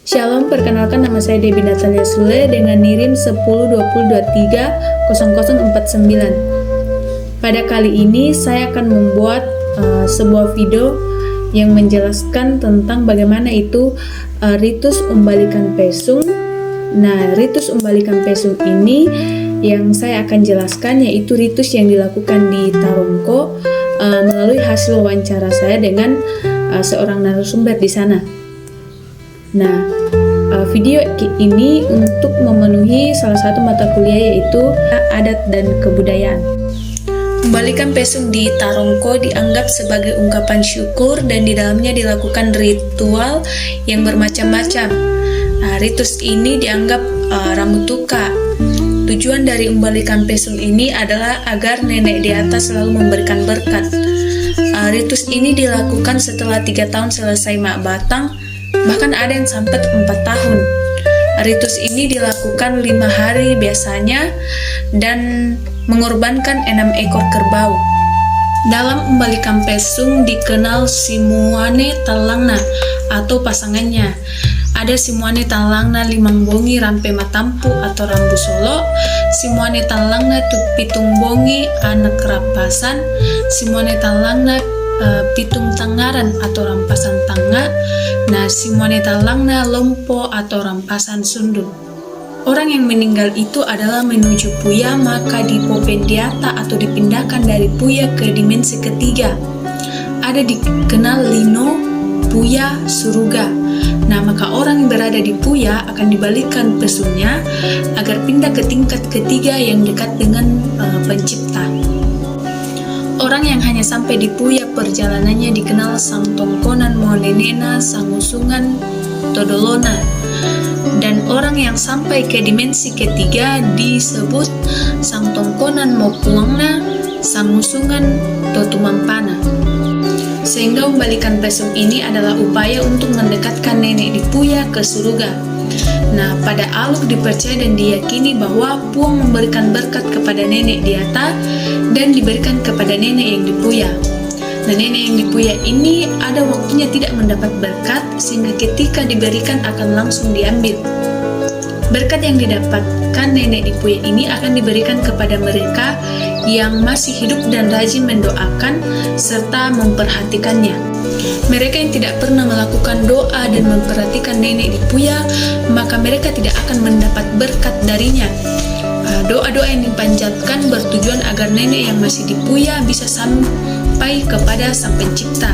Shalom, perkenalkan nama saya Debbie Natalia Sule dengan NIRIM 1020230049. Pada kali ini saya akan membuat sebuah video yang menjelaskan tentang bagaimana itu ritus umbalikan pesung. Nah, ritus umbalikan pesung ini yang saya akan jelaskan yaitu ritus yang dilakukan di Tarongko melalui hasil wawancara saya dengan seorang narasumber di sana. Nah, video ini untuk memenuhi salah satu mata kuliah yaitu adat dan kebudayaan. Umbalikan pesung di Tarongko dianggap sebagai ungkapan syukur dan di dalamnya dilakukan ritual yang bermacam-macam. Nah, ritus ini dianggap rambutuka. Tujuan dari umbalikan pesung ini adalah agar nenek di atas selalu memberikan berkat. Ritus ini dilakukan setelah 3 tahun selesai mak batang, bahkan ada yang sampai 4 tahun. Ritus ini dilakukan 5 hari biasanya dan mengorbankan 6 ekor kerbau. Dalam umbalikan pesung dikenal Simuane Talangna atau pasangannya. Ada Simuane Talangna Limang Bongi Rampe Matampu atau Rambu Solo, Simuane Talangna Pitung Bongi Anak Rampasan, Simuane Talangna Pitung Tangaran atau Rampasan Tangga, nah Simuane Talangna Lompo atau Rampasan Sundul. Orang yang meninggal itu adalah menuju Puya, maka dipopendiata atau dipindahkan dari Puya ke dimensi ketiga. Ada dikenal Lino, Puya, Suruga. Nah, maka orang yang berada di Puya akan dibalikkan pesungnya agar pindah ke tingkat ketiga yang dekat dengan pencipta. Orang yang hanya sampai di Puya perjalanannya dikenal Sang Tongkonan Monenena, Sang Usungan Todolona. Dan orang yang sampai ke dimensi ketiga disebut Sang Tongkonan Mopulangna, Sang Usungan Totumampana. Sehingga umbalikan pesung ini adalah upaya untuk mendekatkan nenek di Puya ke surga. Nah, pada Aluk dipercaya dan diyakini bahwa Puang memberikan berkat kepada nenek di atas dan diberikan kepada nenek yang di Puya. Nah, nenek yang di Puya ini ada waktunya tidak mendapat berkat sehingga ketika diberikan akan langsung diambil. Berkat yang didapatkan nenek di Puya ini akan diberikan kepada mereka yang masih hidup dan rajin mendoakan serta memperhatikannya. Mereka yang tidak pernah melakukan doa dan memperhatikan nenek di Puya, maka mereka tidak akan mendapat berkat darinya. Doa-doa yang dipanjatkan bertujuan agar nenek yang masih di Puya bisa sampai kepada Sang Pencipta.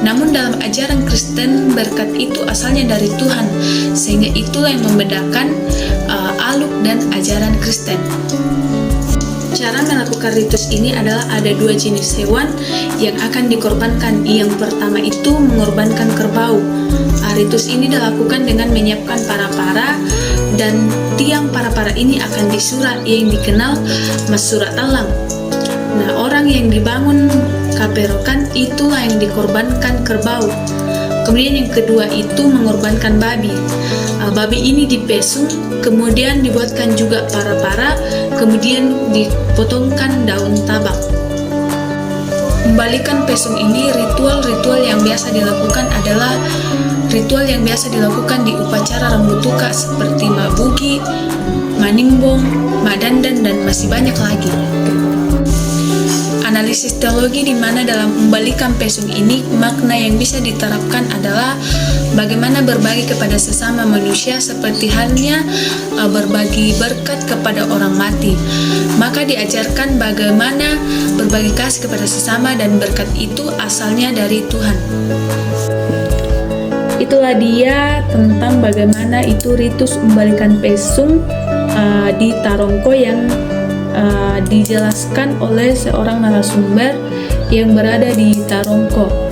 Namun dalam ajaran Kristen, berkat itu asalnya dari Tuhan, sehingga itulah yang membedakan Aluk dan ajaran Kristen. Cara melakukan ritus ini adalah ada 2 jenis hewan yang akan dikorbankan. Yang pertama itu mengorbankan kerbau. Ritus ini dilakukan dengan menyiapkan para-para dan tiang para-para ini akan disurat yang dikenal Mas Surat Talang. Nah, orang yang dibangun kaperokan itulah yang dikorbankan kerbau. Kemudian yang kedua itu mengorbankan babi. Babi ini dipesung, kemudian dibuatkan juga para-para, kemudian dipotongkan daun tabak. Umbalikan pesung ini ritual-ritual yang biasa dilakukan adalah ritual yang biasa dilakukan di upacara rambutuka seperti mabugi, maningbong, madandan, dan masih banyak lagi. Analisis teologi di mana dalam umbalikan pesung ini makna yang bisa diterapkan adalah bagaimana berbagi kepada sesama manusia seperti halnya berbagi berkat kepada orang mati. Maka diajarkan bagaimana berbagi kasih kepada sesama dan berkat itu asalnya dari Tuhan. Itulah dia tentang bagaimana itu ritus umbalikan pesung di Tarongko yang dijelaskan oleh seorang narasumber yang berada di Tarongko.